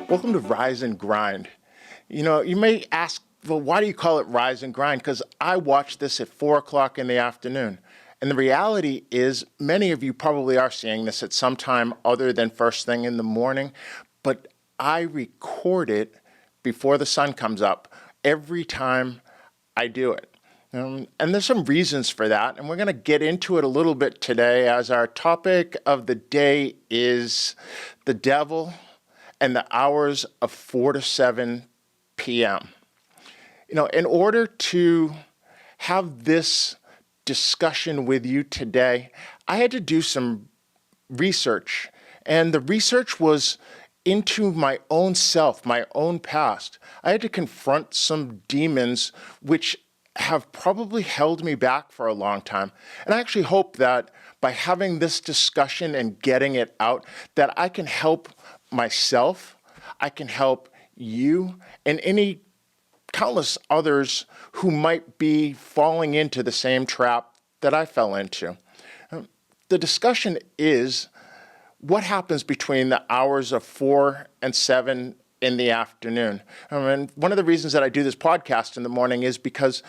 Welcome to Rise and Grind. You may ask, well, why do you call it Rise and Grind? Because I watch this at 4 o'clock in the afternoon. And the reality is, many of you probably are seeing this at some time other than first thing in the morning, but I record it before the sun comes up every time I do it. And there's some reasons for that, and we're going to get into it a little bit today as our topic of the day is the devil and the hours of 4 to 7 p.m. In order to have this discussion with you today, I had to do some research, and the research was into my own self, my own past. I had to confront some demons which have probably held me back for a long time. And I actually hope that by having this discussion and getting it out, that I can help myself, I can help you, and any countless others who might be falling into the same trap that I fell into. The discussion is what happens between the hours of 4 and 7 in the afternoon. And one of the reasons that I do this podcast in the morning is because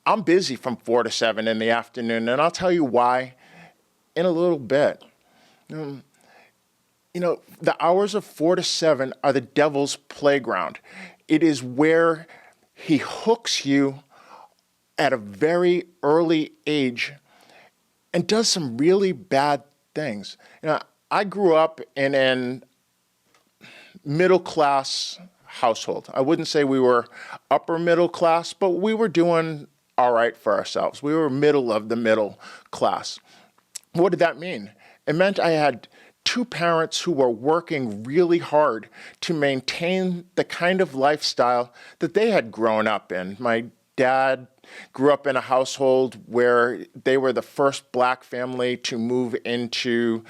I'm busy from 4 to 7 in the afternoon, and I'll tell you why in a little bit. The hours of 4 to 7 are the devil's playground. It is where he hooks you at a very early age and does some really bad things. I grew up in an middle-class household. I wouldn't say we were upper middle class, but we were doing all right for ourselves. We were middle of the middle class. What did that mean? It meant I had two parents who were working really hard to maintain the kind of lifestyle that they had grown up in. My dad grew up in a household where they were the first black family to move into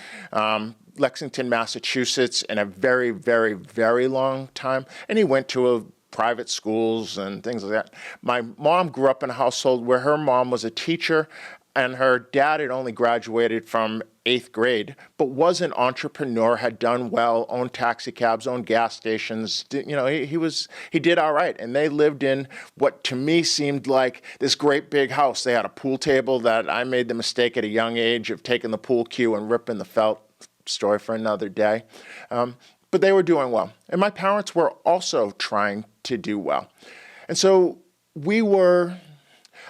Lexington, Massachusetts in a very, very, very long time. And he went to private schools and things like that. My mom grew up in a household where her mom was a teacher and her dad had only graduated from 8th grade, but was an entrepreneur, had done well, owned taxi cabs, owned gas stations. He did all right. And they lived in what to me seemed like this great big house. They had a pool table that I made the mistake at a young age of taking the pool cue and ripping the felt. Story for another day. But they were doing well. And my parents were also trying to do well. And so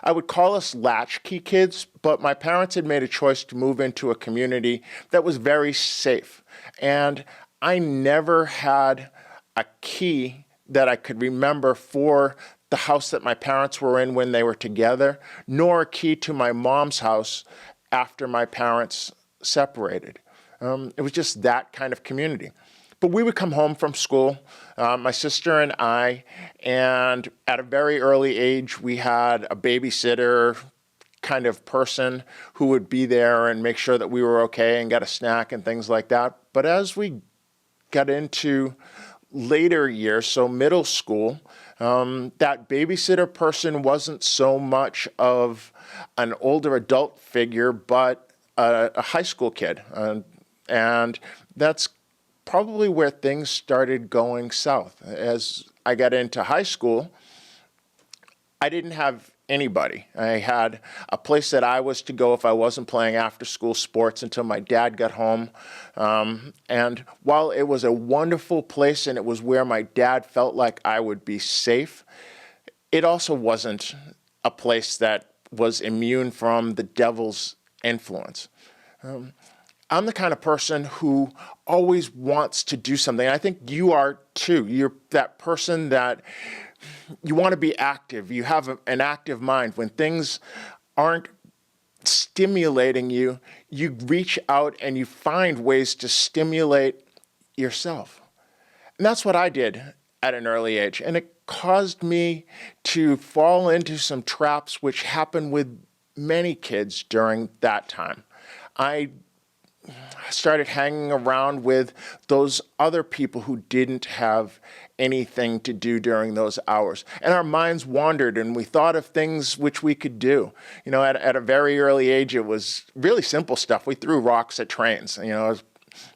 I would call us Latchkey Kids, but my parents had made a choice to move into a community that was very safe. And I never had a key that I could remember for the house that my parents were in when they were together, nor a key to my mom's house after my parents separated. It was just that kind of community. But we would come home from school, my sister and I, and at a very early age, we had a babysitter kind of person who would be there and make sure that we were okay and get a snack and things like that. But as we got into later years, so middle school, that babysitter person wasn't so much of an older adult figure, but a high school kid. And that's probably where things started going south. As I got into high school, I didn't have anybody. I had a place that I was to go if I wasn't playing after-school sports until my dad got home. And while it was a wonderful place and it was where my dad felt like I would be safe, it also wasn't a place that was immune from the devil's influence. I'm the kind of person who always wants to do something. I think you are too. You're that person that you want to be active. You have an active mind. When things aren't stimulating you, you reach out and you find ways to stimulate yourself. And that's what I did at an early age. And it caused me to fall into some traps which happen with many kids during that time. I started hanging around with those other people who didn't have anything to do during those hours. And our minds wandered and we thought of things which we could do. At a very early age, it was really simple stuff. We threw rocks at trains.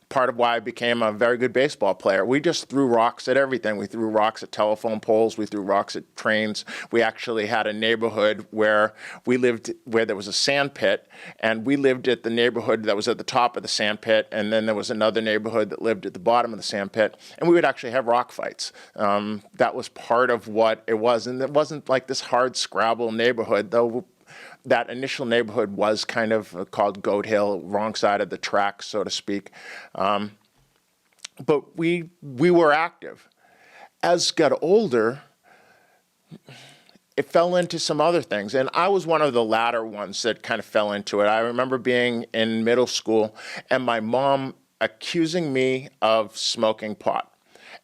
part of why I became a very good baseball player. We just threw rocks at everything. We threw rocks at telephone poles. We threw rocks at trains. We actually had a neighborhood where we lived, where there was a sand pit, and we lived at the neighborhood that was at the top of the sand pit, and then there was another neighborhood that lived at the bottom of the sand pit, and we would actually have rock fights. That was part of what it was, and it wasn't like this hard Scrabble neighborhood, though. That initial neighborhood was kind of called Goat Hill, wrong side of the track, so to speak. But we were active. As got older, it fell into some other things. And I was one of the latter ones that kind of fell into it. I remember being in middle school and my mom accusing me of smoking pot.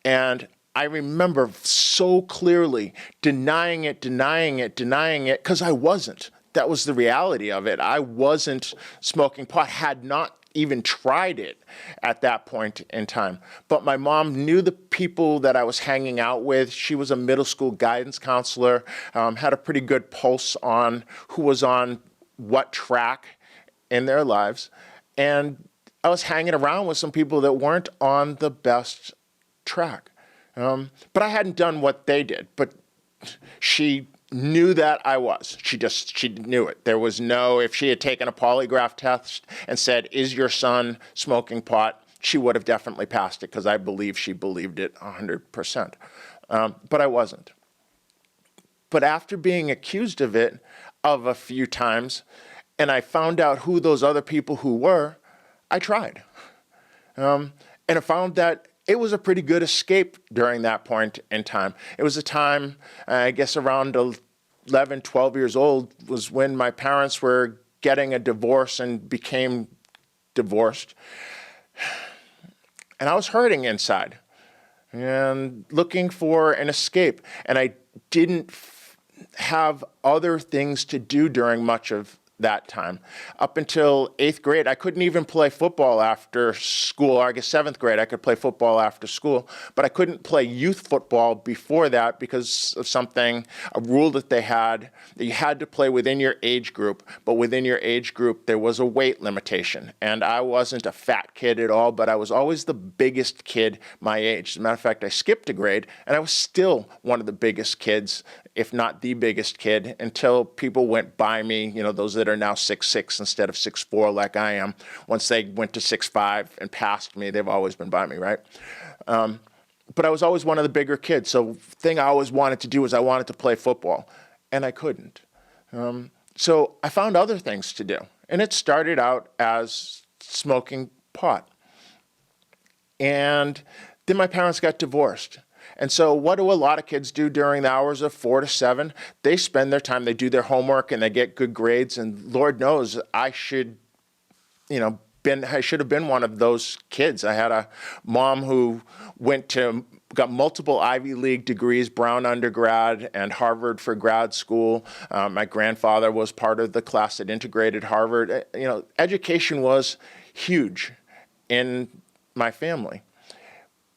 And I remember so clearly denying it, because I wasn't. That was the reality of it. I wasn't smoking pot, had not even tried it at that point in time. But my mom knew the people that I was hanging out with. She was a middle school guidance counselor, had a pretty good pulse on who was on what track in their lives. And I was hanging around with some people that weren't on the best track. But I hadn't done what they did. But she knew that I was. She knew it. There was no, if she had taken a polygraph test and said, is your son smoking pot? She would have definitely passed it because I believe she believed it 100%. But I wasn't. But after being accused of it a few times, and I found out who those other people who were, I tried. And I found that it was a pretty good escape during that point in time. It was a time, I guess around 11, 12 years old was when my parents were getting a divorce and became divorced. And I was hurting inside and looking for an escape. And I didn't have other things to do during much of that time. Up until 8th grade, I couldn't even play football after school. Or I guess 7th grade, I could play football after school, but I couldn't play youth football before that because of something, a rule that they had, that you had to play within your age group, but within your age group, there was a weight limitation. And I wasn't a fat kid at all, but I was always the biggest kid my age. As a matter of fact, I skipped a grade, and I was still one of the biggest kids, if not the biggest kid, until people went by me, those that are now 6'6" instead of 6'4" like I am. Once they went to 6'5" and passed me, they've always been by me, right? But I was always one of the bigger kids. So the thing I always wanted to do was I wanted to play football, and I couldn't. So I found other things to do. And it started out as smoking pot. And then my parents got divorced. And so what do a lot of kids do during the hours of 4 to 7? They spend their time, they do their homework, and they get good grades. And Lord knows I should have been one of those kids. I had a mom who got multiple Ivy League degrees, Brown undergrad and Harvard for grad school. My grandfather was part of the class that integrated Harvard. Education was huge in my family.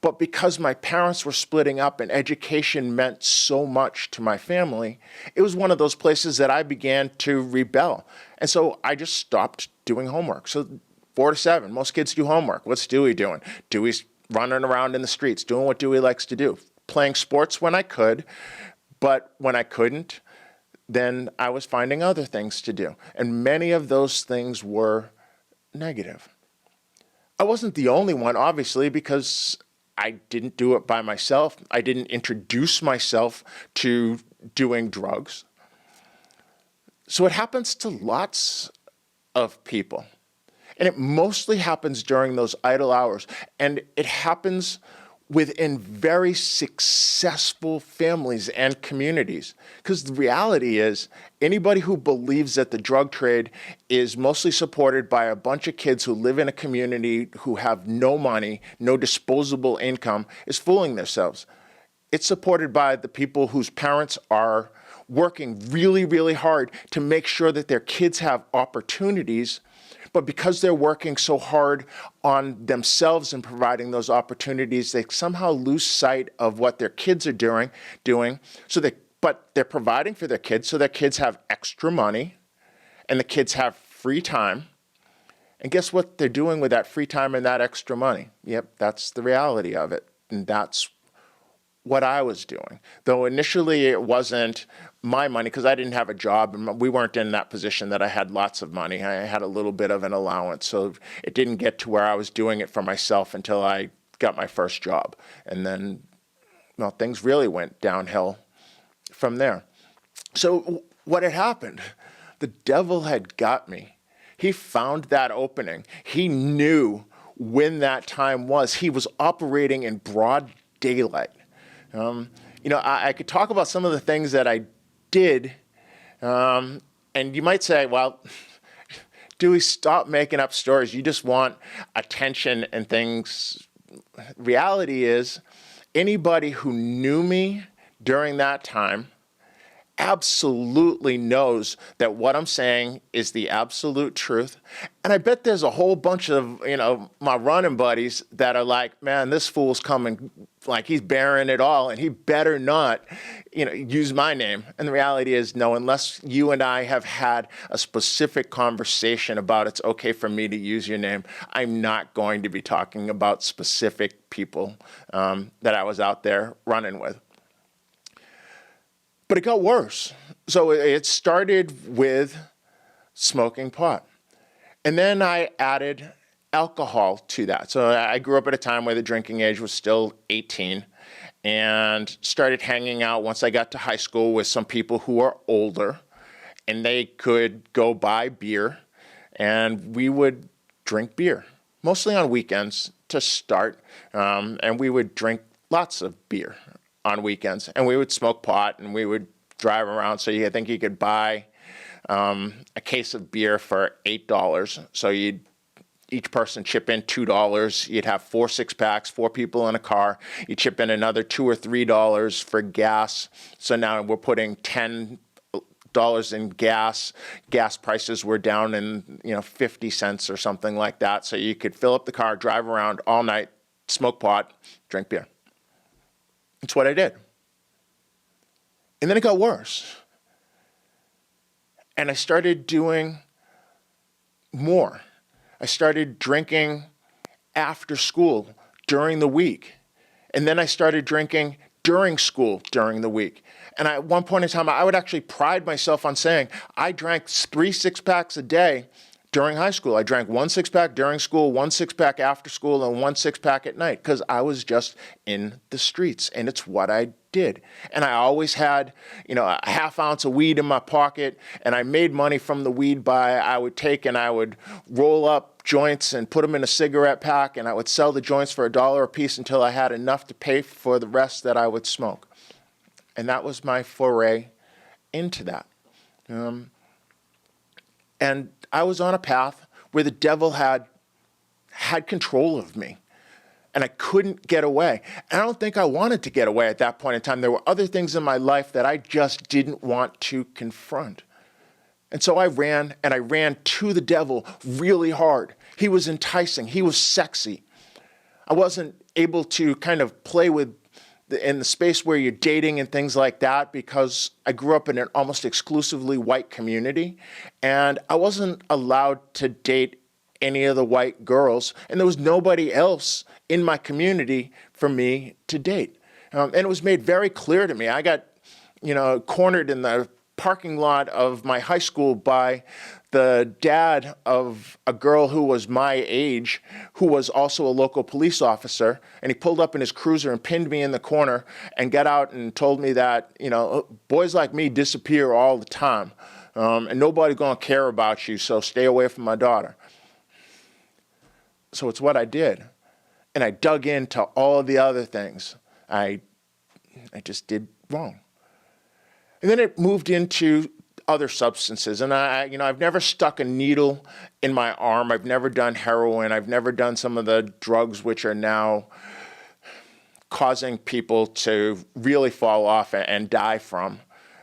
But because my parents were splitting up and education meant so much to my family, it was one of those places that I began to rebel. And so I just stopped doing homework. So 4 to 7, most kids do homework. What's Dewey doing? Dewey's running around in the streets, doing what Dewey likes to do, playing sports when I could, but when I couldn't, then I was finding other things to do. And many of those things were negative. I wasn't the only one, obviously, because I didn't do it by myself. I didn't introduce myself to doing drugs. So it happens to lots of people. And it mostly happens during those idle hours. And it happens within very successful families and communities. Because the reality is, anybody who believes that the drug trade is mostly supported by a bunch of kids who live in a community who have no money, no disposable income, is fooling themselves. It's supported by the people whose parents are working really, really hard to make sure that their kids have opportunities. But because they're working so hard on themselves and providing those opportunities, they somehow lose sight of what their kids are doing. But they're providing for their kids, so their kids have extra money, and the kids have free time. And guess what they're doing with that free time and that extra money? Yep, that's the reality of it. And that's what I was doing. Though initially it wasn't my money because I didn't have a job and we weren't in that position that I had lots of money. I had a little bit of an allowance. So it didn't get to where I was doing it for myself until I got my first job. And then, well, things really went downhill from there. So what had happened? The devil had got me. He found that opening. He knew when that time was. He was operating in broad daylight. I could talk about some of the things that I did, and you might say, well, Dewey, stop making up stories. You just want attention and things. Reality is, anybody who knew me during that time absolutely knows that what I'm saying is the absolute truth. And I bet there's a whole bunch of, my running buddies that are like, man, this fool's coming like he's bearing it all and he better not, use my name. And the reality is, no, unless you and I have had a specific conversation about it's okay for me to use your name, I'm not going to be talking about specific people that I was out there running with. But it got worse. So it started with smoking pot. And then I added alcohol to that. So I grew up at a time where the drinking age was still 18 and started hanging out once I got to high school with some people who are older and they could go buy beer and we would drink beer, mostly on weekends to start. And we would drink lots of beer on weekends, and we would smoke pot and we would drive around. So I think you could buy a case of beer for $8. So each person chip in $2. You'd have 4 6-packs, 4 people in a car. You chip in another $2 or $3 for gas. So now we're putting $10 in gas. Gas prices were down in 50 cents or something like that. So you could fill up the car, drive around all night, smoke pot, drink beer. That's what I did. And then it got worse. And I started doing more. I started drinking after school during the week. And then I started drinking during school during the week. And at one point in time, I would actually pride myself on saying I drank 3 6-packs a day during high school. I drank 1 6-pack during school, 1 6-pack after school, and 1 6-pack at night because I was just in the streets, and it's what I did. And I always had, a half ounce of weed in my pocket, and I made money from the weed I would take and I would roll up joints and put them in a cigarette pack, and I would sell the joints for $1 a piece until I had enough to pay for the rest that I would smoke. And that was my foray into that. And I was on a path where the devil had control of me, and I couldn't get away. And I don't think I wanted to get away at that point in time. There were other things in my life that I just didn't want to confront. And so I ran, and I ran to the devil really hard. He was enticing. He was sexy. I wasn't able to kind of play in the space where you're dating and things like that because I grew up in an almost exclusively white community, and I wasn't allowed to date any of the white girls, and there was nobody else in my community for me to date. And it was made very clear to me. I got, cornered in the parking lot of my high school by the dad of a girl who was my age, who was also a local police officer, and he pulled up in his cruiser and pinned me in the corner and got out and told me that, boys like me disappear all the time, and nobody's going to care about you, so stay away from my daughter. So it's what I did, and I dug into all of the other things I just did wrong. And then it moved into other substances. And I've never stuck a needle in my arm. I've never done heroin. I've never done some of the drugs which are now causing people to really fall off and die from.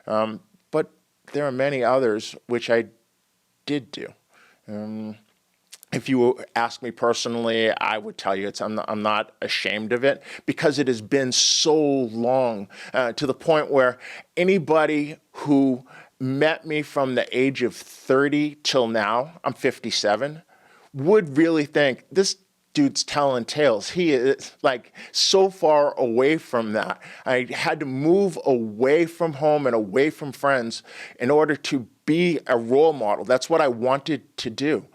But there are many others which I did do. If you ask me personally, I would tell you I'm not ashamed of it because it has been so long to the point where anybody who met me from the age of 30 till now, I'm 57, would really think this dude's telling tales. He is like so far away from that. I had to move away from home and away from friends in order to be a role model. That's what I wanted to do.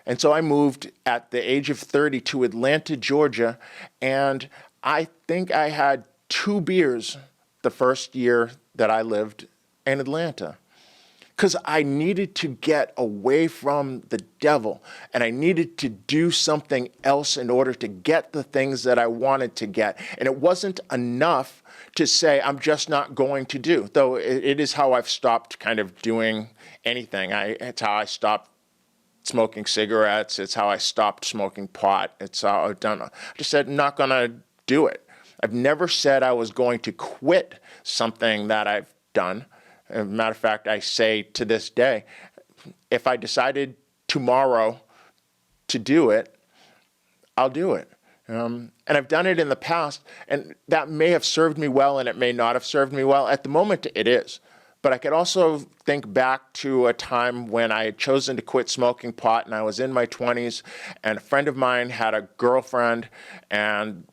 And so I moved at the age of 30 to Atlanta, Georgia, and I think I had 2 beers the first year that I lived in Atlanta, because I needed to get away from the devil, and I needed to do something else in order to get the things that I wanted to get. And it wasn't enough to say, I'm just not going to do, though it is how I've stopped kind of doing anything. It's how I stopped smoking cigarettes. It's how I stopped smoking pot. It's how I've done it. I just said, I'm not going to do it. I've never said I was going to quit something that I've done. As a matter of fact, I say to this day, if I decided tomorrow to do it, I'll do it. And I've done it in the past, and that may have served me well, and it may not have served me well. At the moment, it is. But I could also think back to a time when I had chosen to quit smoking pot, and I was in my 20s, and a friend of mine had a girlfriend, and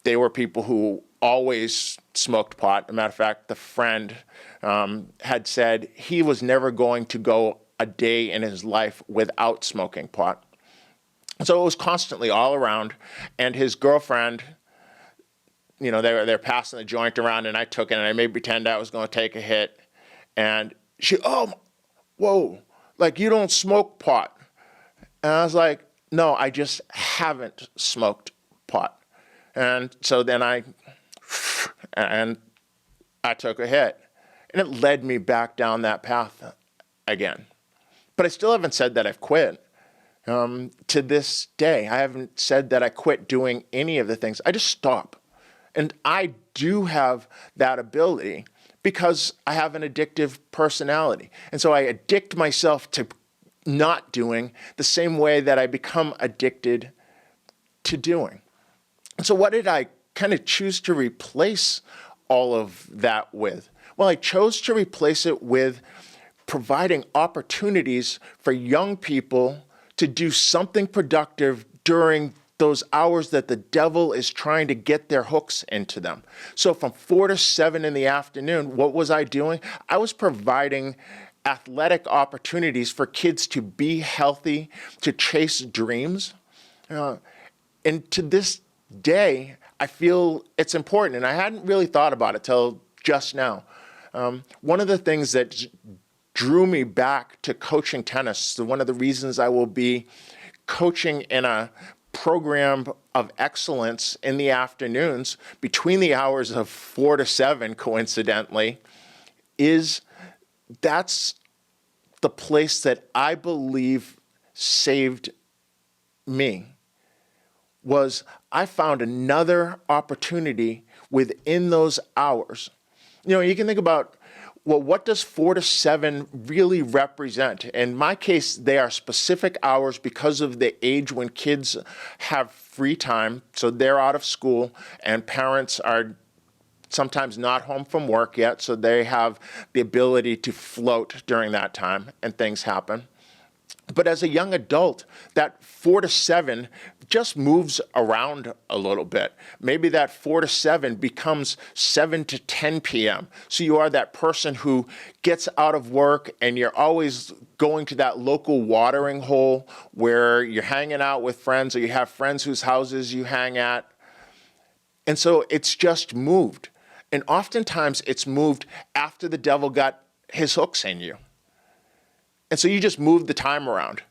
they were people who always smoked pot. As a matter of fact, the friend had said he was never going to go a day in his life without smoking pot. So it was constantly all around, and his girlfriend, you know, they're passing the joint around, and I took it, and I made pretend I was going to take a hit. And she, oh, whoa, like you don't smoke pot. And I was like, no, I just haven't smoked pot. And so then I took a hit. And it led me back down that path again. But I still haven't said that I've quit. To this day, I haven't said that I quit doing any of the things. I just stop. And I do have that ability, because I have an addictive personality. And so I addict myself to not doing the same way that I become addicted to doing. And so what did I kind of choose to replace all of that with? Well, I chose to replace it with providing opportunities for young people to do something productive during those hours that the devil is trying to get their hooks into them. So from 4 to 7 in the afternoon, what was I doing? I was providing athletic opportunities for kids to be healthy, to chase dreams. And to this day, I feel it's important, and I hadn't really thought about it till just now. One of the things that drew me back to coaching tennis, one of the reasons I will be coaching in a program of excellence in the afternoons between the hours of 4 to 7, coincidentally, is that's the place that I believe saved me. Was I found another opportunity within those hours. You know, you can think about, well, what does 4 to 7 really represent? In my case, they are specific hours because of the age when kids have free time. So they're out of school, and parents are sometimes not home from work yet. So they have the ability to float during that time, and things happen. But as a young adult, that 4 to 7 just moves around a little bit. Maybe that 4 to 7 becomes 7 to 10 p.m. So you are that person who gets out of work and you're always going to that local watering hole where you're hanging out with friends, or you have friends whose houses you hang at. And so it's just moved. And oftentimes it's moved after the devil got his hooks in you. And so you just move the time around,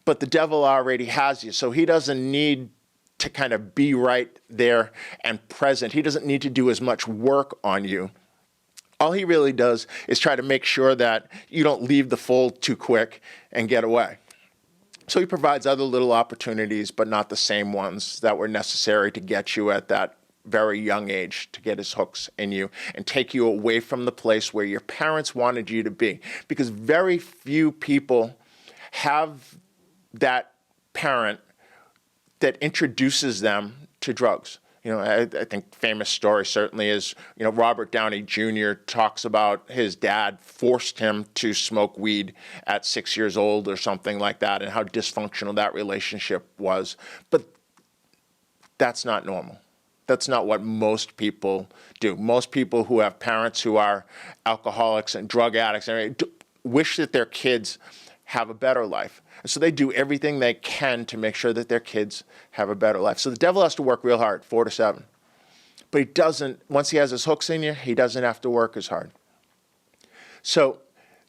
but the devil already has you. So he doesn't need to kind of be right there and present. He doesn't need to do as much work on you. All he really does is try to make sure that you don't leave the fold too quick and get away. So he provides other little opportunities, but not the same ones that were necessary to get you at that very young age, to get his hooks in you and take you away from the place where your parents wanted you to be. Because very few people have that parent that introduces them to drugs. I think famous story certainly is, Robert Downey Jr. talks about his dad forced him to smoke weed at 6 years old or something like that, and how dysfunctional that relationship was. But that's not normal. That's not what most people do. Most people who have parents who are alcoholics and drug addicts wish that their kids have a better life. And so they do everything they can to make sure that their kids have a better life. So the devil has to work real hard, 4 to 7. But he doesn't, once he has his hooks in you, he doesn't have to work as hard. So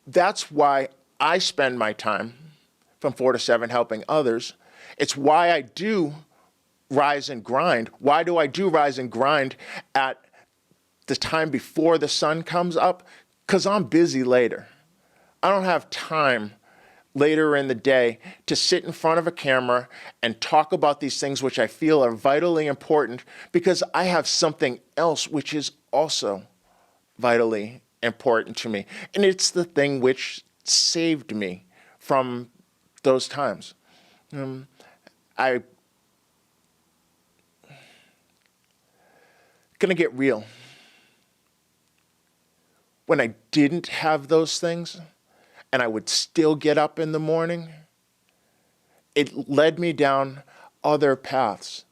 that's why I spend my time from 4 to 7 helping others. It's why I do rise and grind. Why do I do rise and grind at the time before the sun comes up? Because I'm busy later. I don't have time later in the day to sit in front of a camera and talk about these things which I feel are vitally important, because I have something else which is also vitally important to me. And it's the thing which saved me from those times. I gonna get real. When I didn't have those things, and I would still get up in the morning, it led me down other paths.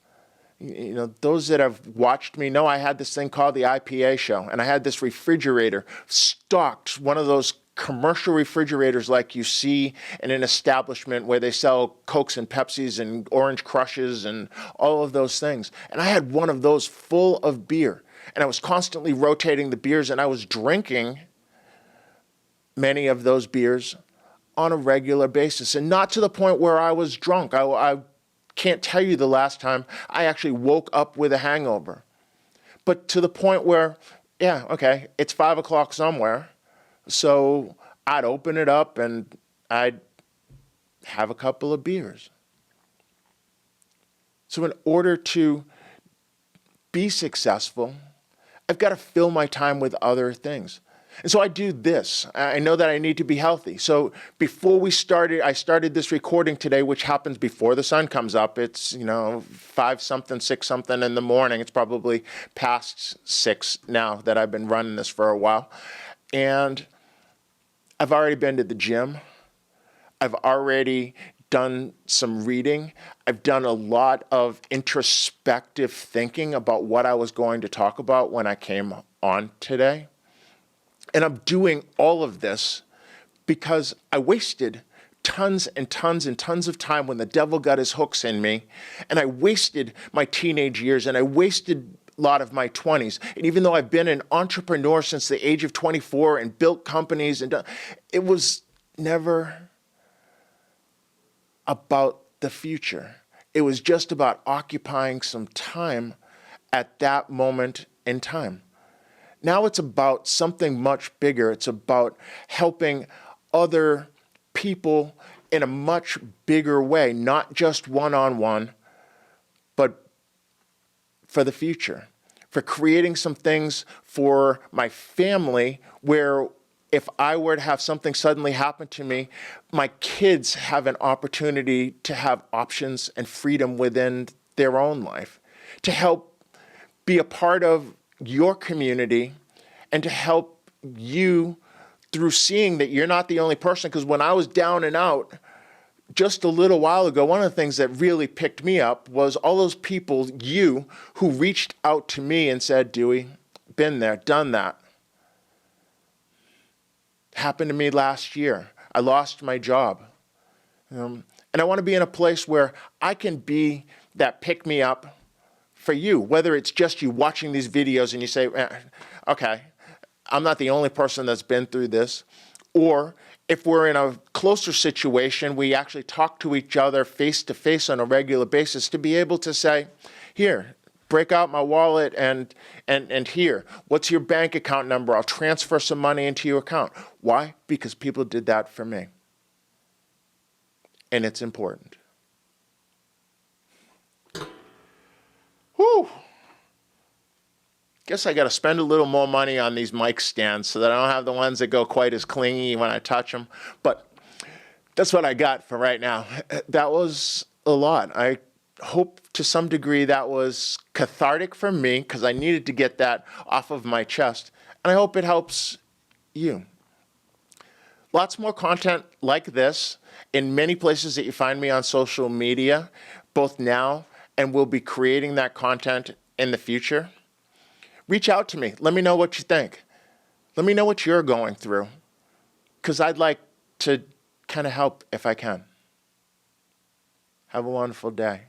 Those that have watched me know I had this thing called the IPA Show, and I had this refrigerator stocked, one of those commercial refrigerators like you see in an establishment where they sell Cokes and Pepsis and Orange Crushes and all of those things. And I had one of those full of beer, and I was constantly rotating the beers, and I was drinking many of those beers on a regular basis, and not to the point where I was drunk. I can't tell you the last time I actually woke up with a hangover, but to the point where, it's 5 o'clock somewhere, so I'd open it up and I'd have a couple of beers. So in order to be successful, I've got to fill my time with other things. And so I do this. I know that I need to be healthy. So before I started this recording today, which happens before the sun comes up. It's, 5 something, 6 something in the morning. It's probably past 6 now that I've been running this for a while. And I've already been to the gym. I've already done some reading. I've done a lot of introspective thinking about what I was going to talk about when I came on today. And I'm doing all of this because I wasted tons and tons and tons of time when the devil got his hooks in me. And I wasted my teenage years, and I wasted a lot of my 20s. And even though I've been an entrepreneur since the age of 24 and built companies, it was never about the future. It was just about occupying some time at that moment in time. Now it's about something much bigger. It's about helping other people in a much bigger way, not just one-on-one, but for the future, for creating some things for my family where if I were to have something suddenly happen to me, my kids have an opportunity to have options and freedom within their own life, to help be a part of your community and to help you through seeing that you're not the only person. Because when I was down and out just a little while ago, one of the things that really picked me up was all those people, who reached out to me and said, Dewey, been there, done that. Happened to me last year. I lost my job. And I want to be in a place where I can be that pick-me-up for you, whether it's just you watching these videos and you say, okay, I'm not the only person that's been through this. Or if we're in a closer situation, we actually talk to each other face to face on a regular basis to be able to say, here, break out my wallet and here, what's your bank account number? I'll transfer some money into your account. Why? Because people did that for me. And it's important. Whew. Guess I got to spend a little more money on these mic stands so that I don't have the ones that go quite as clingy when I touch them. But that's what I got for right now. That was a lot. I hope to some degree that was cathartic for me because I needed to get that off of my chest. And I hope it helps you. Lots more content like this in many places that you find me on social media, both now and we'll be creating that content in the future. Reach out to me. Let me know what you think. Let me know what you're going through because I'd like to kind of help if I can. Have a wonderful day.